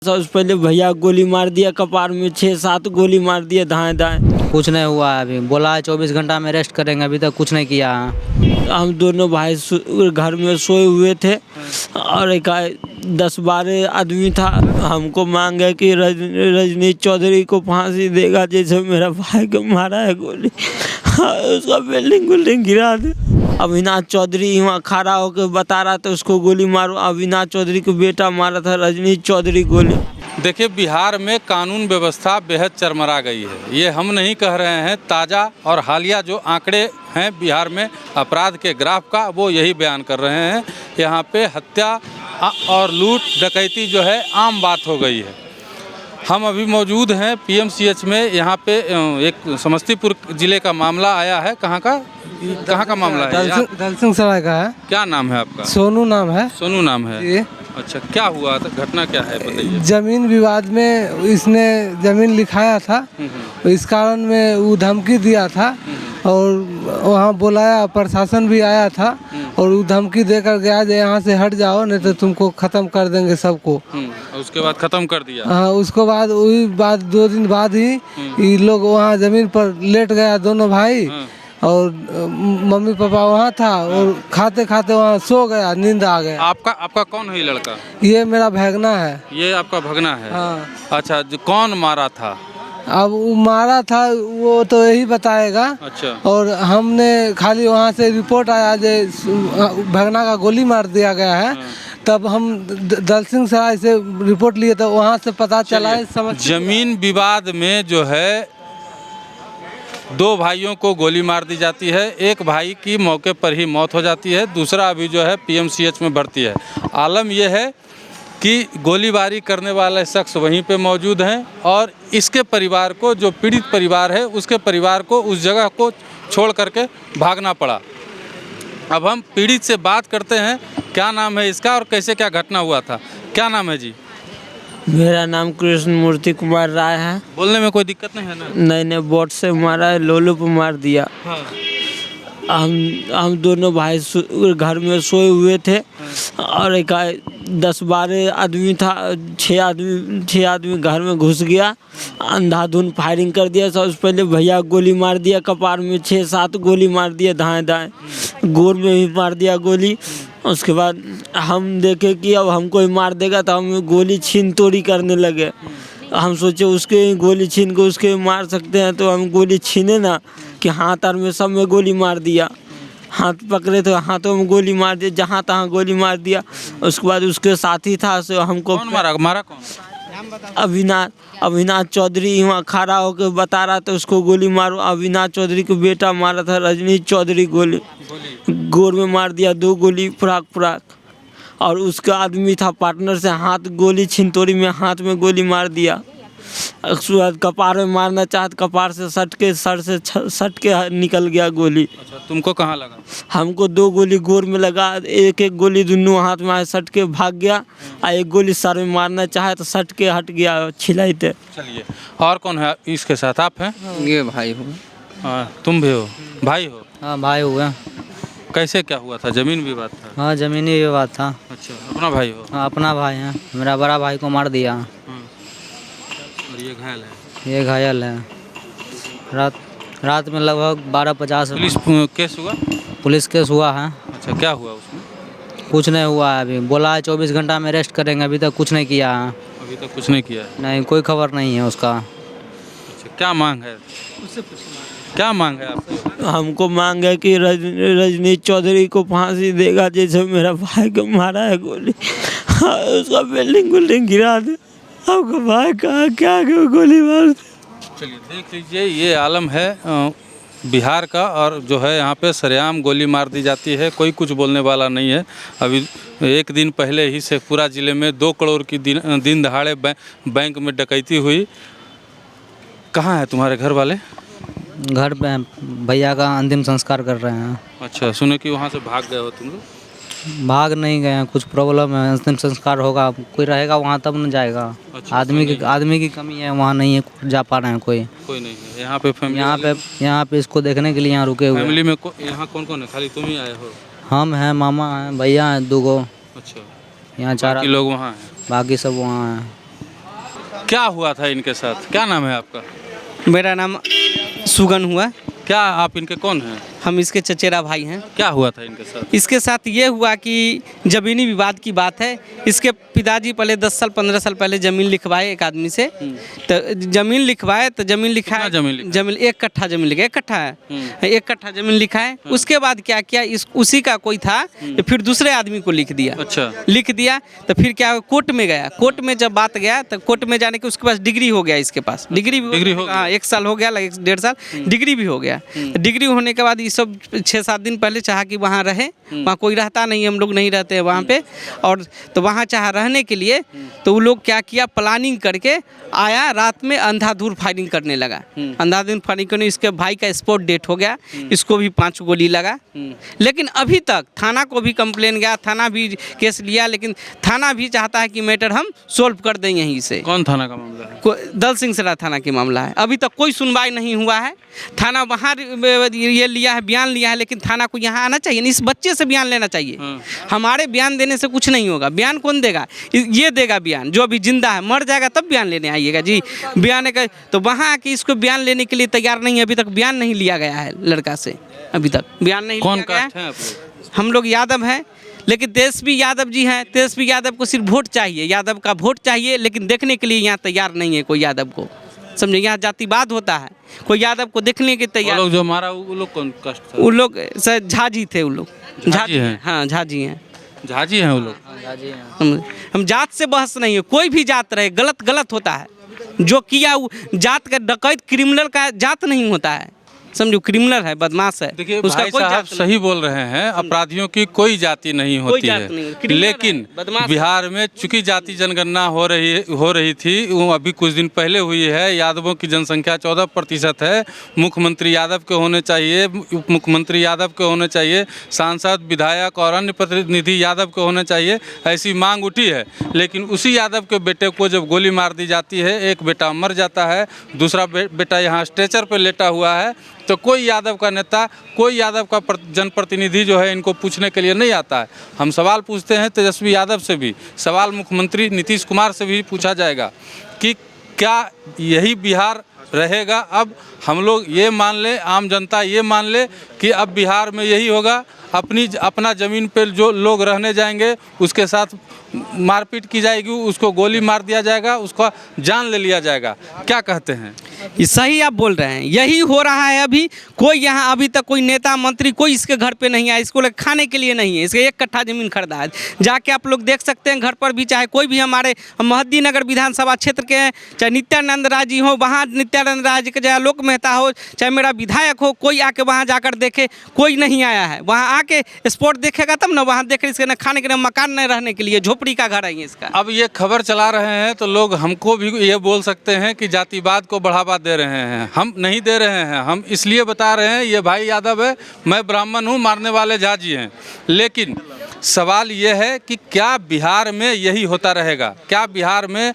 सबसे पहले भैया गोली मार दिया कपार में, 6-7 गोली मार दिया दाएं दाएं। कुछ नहीं हुआ है, अभी बोला है 24 घंटा में रेस्ट करेंगे, अभी तक कुछ नहीं किया है। हम दोनों भाई घर में सोए हुए थे और एक 10-12 आदमी था। हमको मांग है कि रजनीश चौधरी को फांसी देगा, जैसे मेरा भाई को मारा है गोली, उसका बिल्डिंग गिरा दे। अविनाश चौधरी वहाँ खड़ा होकर बता रहा था उसको गोली मारो। अविनाश चौधरी को बेटा मारा था रजनीश चौधरी गोली। देखिए, बिहार में कानून व्यवस्था बेहद चरमरा गई है। ये हम नहीं कह रहे हैं, ताज़ा और हालिया जो आंकड़े हैं बिहार में अपराध के ग्राफ का, वो यही बयान कर रहे हैं। यहाँ पे हत्या और लूट डकैती जो है आम बात हो गई है। हम अभी मौजूद हैं पीएमसीएच में। यहाँ पे एक समस्तीपुर ज़िले का मामला आया है। कहाँ का मामला है? दलसिंह सराय का है। क्या नाम है आपका? सोनू नाम है। सोनू नाम है। ये अच्छा, क्या हुआ था? घटना क्या है बताइए। जमीन विवाद में इसने जमीन लिखाया था, इस कारण में वो धमकी दिया था और वहाँ बुलाया, प्रशासन भी आया था और वो धमकी देकर गया जो यहाँ से हट जाओ नहीं तो तुमको ख़त्म कर देंगे सबको। उसके बाद ख़त्म कर दिया। हाँ, उसके बाद वही बात 2 दिन बाद ही ये लोग वहाँ ज़मीन पर लेट गया दोनों भाई और मम्मी पापा वहाँ था और खाते खाते वहाँ सो गया, नींद आ गया। आपका कौन है ये लड़का? ये मेरा भगना है। ये आपका भगना है? हाँ। अच्छा, जो कौन मारा था? अब वो मारा था वो तो यही बताएगा। अच्छा। और हमने खाली वहाँ से रिपोर्ट आया जो भगना का गोली मार दिया गया है, तब हम दलसिंह सराय से रिपोर्ट लिए तो वहाँ से पता चला है। जमीन विवाद में जो है 2 भाइयों को गोली मार दी जाती है। एक भाई की मौके पर ही मौत हो जाती है, दूसरा अभी जो है पीएमसीएच में भर्ती है। आलम यह है कि गोलीबारी करने वाले शख्स वहीं पे मौजूद हैं और इसके परिवार को, जो पीड़ित परिवार है, उसके परिवार को उस जगह को छोड़ करके भागना पड़ा। अब हम पीड़ित से बात करते हैं, क्या नाम है इसका और कैसे क्या घटना हुआ था? क्या नाम है जी? मेरा नाम कृष्ण मूर्ति कुमार राय है। बोलने में कोई दिक्कत नहीं है ना? नहीं, बोट से मारा है, लोलू पे मार दिया। हाँ। हम दोनों भाई घर में सोए हुए थे और एक 10-12 आदमी था। 6 आदमी घर में घुस गया, अंधाधुंध फायरिंग कर दिया। सबसे पहले भैया गोली मार दिया कपार में, 6-7 गोली मार दिया दाएं दाएं, गोर में भी मार दिया गोली। उसके बाद हम देखे कि अब हमको ही मार देगा तो हम गोली छीन तोड़ी करने लगे। हम सोचे उसके गोली छीन के उसके मार सकते हैं, तो हम गोली छीने ना कि हाथ और में सब में गोली मार दिया। हाथ पकड़े तो हाथों में गोली मार दिया, जहाँ तहाँ गोली मार दिया। उसके बाद उसके साथी था सो हमको कौन मारा कौन? अविनाश चौधरी वहाँ खड़ा होकर बता रहा था उसको गोली मारो। अविनाश चौधरी को बेटा मारा था रजनीश चौधरी गोली गोर में मार दिया, 2 गोली फुराक। और उसका आदमी था पार्टनर से हाथ गोली छिनतोड़ी में हाथ में गोली मार दिया। उसके बाद कपार में मारना चाहत, कपार से सट के सर से सट के निकल गया गोली। अच्छा, तुमको कहाँ लगा? हमको 2 गोली गोर में लगा, एक गोली दोनों हाथ में आए, सट के भाग गया। और एक गोली सर में मारना चाहे तो सट के हट गया, छिलाते। चलिए, और कौन है इसके साथ? आप हैं? ये भाई हो। हाँ, तुम भी हो? भाई हो? हाँ, भाई हुए। कैसे क्या हुआ था? जमीन विवाद था? हाँ, जमीनी विवाद था। अच्छा, अपना भाई हो? हाँ, अपना भाई है। मेरा बड़ा भाई को मार दिया और ये घायल है? ये घायल है। रात में लगभग 12:50 पुलिस केस हुआ? पुलिस केस हुआ है। अच्छा, क्या हुआ उसमें? कुछ नहीं हुआ है, अभी बोला है 24 घंटा में रेस्ट करेंगे, अभी तक कुछ नहीं किया है। अभी तक कुछ नहीं किया है? नहीं, कोई खबर नहीं है उसका। अच्छा, क्या मांग है? क्या मांग है आपको? हमको मांग है कि रजनीश चौधरी को फांसी देगा, जैसे मेरा भाई को मारा है गोली, उसका बिल्डिंग गिरा दे। आपका भाई कहाँ क्या गोली मार दे। चलिए देख लीजिए, ये आलम है बिहार का और जो है यहाँ पे सरेआम गोली मार दी जाती है, कोई कुछ बोलने वाला नहीं है। अभी 1 दिन पहले ही शेखपुरा ज़िले में 2 करोड़ की दिन दहाड़े बैंक में डकैती हुई। कहाँ है तुम्हारे घर वाले? घर पे भैया का अंतिम संस्कार कर रहे हैं। अच्छा, सुने कि वहाँ से भाग गए हो तुम लोग? भाग नहीं गए हैं, कुछ प्रॉब्लम है। अंतिम संस्कार होगा, कोई रहेगा वहाँ तब न जाएगा। अच्छा, आदमी की कमी है, वहाँ नहीं है, जा पा रहे हैं कोई नहीं है। यहाँ पे फैमिली यहाँ पे इसको देखने के लिए यहाँ रुके हुए। फैमिली में यहाँ कौन है? खाली तुम ही आए हो? हम हैं, मामा हैं, भैया हैं 2 गो। अच्छा, यहाँ 4 लोग वहाँ हैं? बाकी सब वहाँ हैं। क्या हुआ था इनके साथ? क्या नाम है आपका? मेरा नाम सुगन हुआ। क्या आप इनके कौन हैं? हम इसके चचेरा भाई हैं। क्या हुआ था इनके साथ? इसके साथ ये हुआ कि ज़मीनी विवाद की बात है। इसके पिताजी पहले 10 साल 15 साल पहले ज़मीन लिखवाए एक आदमी से। तो ज़मीन लिखवाए तो ज़मीन लिखा कितना ज़मीन लिखा? ज़मीन 1 कट्ठा ज़मीन लिखा, 1 कट्ठा है, 1 कट्ठा ज़मीन लिखा है। उसके बाद क्या किया, इस उसी का कोई था तो फिर दूसरे आदमी को लिख दिया। अच्छा। लिख दिया तो फिर क्या हुआ, कोर्ट में गया। कोर्ट में जब बात गया तो कोर्ट में जाने के उसके पास डिग्री हो गया। इसके पास डिग्री डिग्री हो गया। हाँ, 1 साल हो गया, 1.5 साल डिग्री भी हो गया। डिग्री होने के बाद ये सब 6-7 दिन पहले चाहा कि वहाँ रहे। वहाँ कोई रहता नहीं, हम लोग नहीं रहते हैं वहाँ पे। और तो वहाँ चाहा रहने के लिए तो वो लोग क्या किया, प्लानिंग करके आया, रात में अंधाधुंध फायरिंग करने लगा। अंधाधुंध फायरिंग करने इसके भाई का स्पॉट डेट हो गया। इसको भी 5 गोली लगा। लेकिन अभी तक थाना को भी कंप्लेन गया, थाना भी केस लिया, लेकिन थाना भी चाहता है कि मैटर हम सोल्व कर दें यहीं से। कौन थाना का मामला है? दल सिंह सरा थाना के मामला है। अभी तक कोई सुनवाई नहीं हुआ है। थाना वहाँ ये लिया है, बयान लिया है, लेकिन थाना को यहाँ आना चाहिए। इस बच्चे से बयान लेना चाहिए। हमारे बयान देने से कुछ नहीं होगा। बयान कौन देगा? ये देगा बयान जो अभी जिंदा है। मर जाएगा तब बयान लेने आइएगा जी। बयान का तो वहाँ आके इसको बयान लेने के लिए तैयार नहीं है। अभी तक बयान नहीं लिया गया है लड़का से, अभी तक बयान नहीं कौन लिया गया कास्ट है आप लोग? हम लोग यादव हैं, लेकिन तेजस्वी यादव जी हैं। तेजस्वी यादव को सिर्फ वोट चाहिए, यादव का वोट चाहिए, लेकिन देखने के लिए यहाँ तैयार नहीं है कोई यादव को। समझे, यहाँ जातिवाद होता है, कोई यादव को देखने के वो तैयार। लोग जो मारा वो लोग कौन कास्ट था? वो लोग सर झाजी थे। वो लोग झाजी हैं? हाँ, झाजी हैं। झाजी हैं वो लोग। हम जात से बहस नहीं है। कोई भी जात रहे, गलत गलत होता है। जो किया वो जात का, डकैत क्रिमिनल का जात नहीं होता है। समझो, क्रिमिनल है, बदमाश है, देखिए उसका भाई कोई साहब जात सही बोल रहे हैं। अपराधियों की कोई जाति नहीं होती जात है, नहीं, क्रिमिनल लेकिन है, बदमाश है। बिहार में चूंकि जाति जनगणना हो रही थी, वो अभी कुछ दिन पहले हुई है। यादवों की जनसंख्या 14% है। मुख्यमंत्री यादव के होने चाहिए, उप मुख्यमंत्री यादव के होने चाहिए, सांसद, विधायक और अन्य प्रतिनिधि यादव के होने चाहिए, ऐसी मांग उठी है। लेकिन उसी यादव के बेटे को जब गोली मार दी जाती है, एक बेटा मर जाता है, दूसरा बेटा यहाँ स्ट्रेचर पर लेटा हुआ है, तो कोई यादव का नेता, कोई यादव का जनप्रतिनिधि जो है इनको पूछने के लिए नहीं आता है। हम सवाल पूछते हैं तेजस्वी यादव से भी, सवाल मुख्यमंत्री नीतीश कुमार से भी पूछा जाएगा कि क्या यही बिहार रहेगा? अब हम लोग ये मान ले, आम जनता ये मान ले कि अब बिहार में यही होगा। अपना ज़मीन पर जो लोग रहने जाएंगे उसके साथ मारपीट की जाएगी, उसको गोली मार दिया जाएगा, उसका जान ले लिया जाएगा। क्या कहते हैं? ये सही आप बोल रहे हैं, यही हो रहा है अभी। कोई यहाँ अभी तक कोई नेता मंत्री कोई इसके घर पे नहीं आया, इसको खाने के लिए नहीं है। इसके 1 कट्ठा ज़मीन खरीदा है, जाके आप लोग देख सकते हैं। घर पर भी चाहे कोई भी हमारे महद्दी नगर विधानसभा क्षेत्र के हैं, चाहे नित्यानंद राय जी हो, वहाँ नित्यानंद राय जी के, चाहे आलोक मेहता हो, चाहे मेरा विधायक हो, कोई आके वहाँ जाकर देखे, कोई नहीं आया है। वहाँ आके स्पॉट देखेगा तब ना, वहाँ देखे इसके न खाने के न मकान न रहने के लिए, झोपड़ी का घर है ये इसका। अब ये खबर चला रहे हैं तो लोग हमको भी ये बोल सकते हैं कि जातिवाद को बढ़ावा दे रहे हैं। हम नहीं दे रहे हैं, हम इसलिए बता रहे हैं ये भाई यादव है, मैं ब्राह्मण हूँ, मारने वाले झाजी हैं। लेकिन सवाल ये है कि क्या बिहार में यही होता रहेगा? क्या बिहार में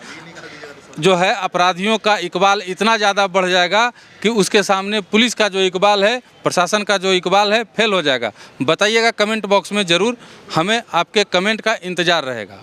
जो है अपराधियों का इकबाल इतना ज़्यादा बढ़ जाएगा कि उसके सामने पुलिस का जो इकबाल है, प्रशासन का जो इकबाल है, फेल हो जाएगा? बताइएगा कमेंट बॉक्स में ज़रूर, हमें आपके कमेंट का इंतज़ार रहेगा।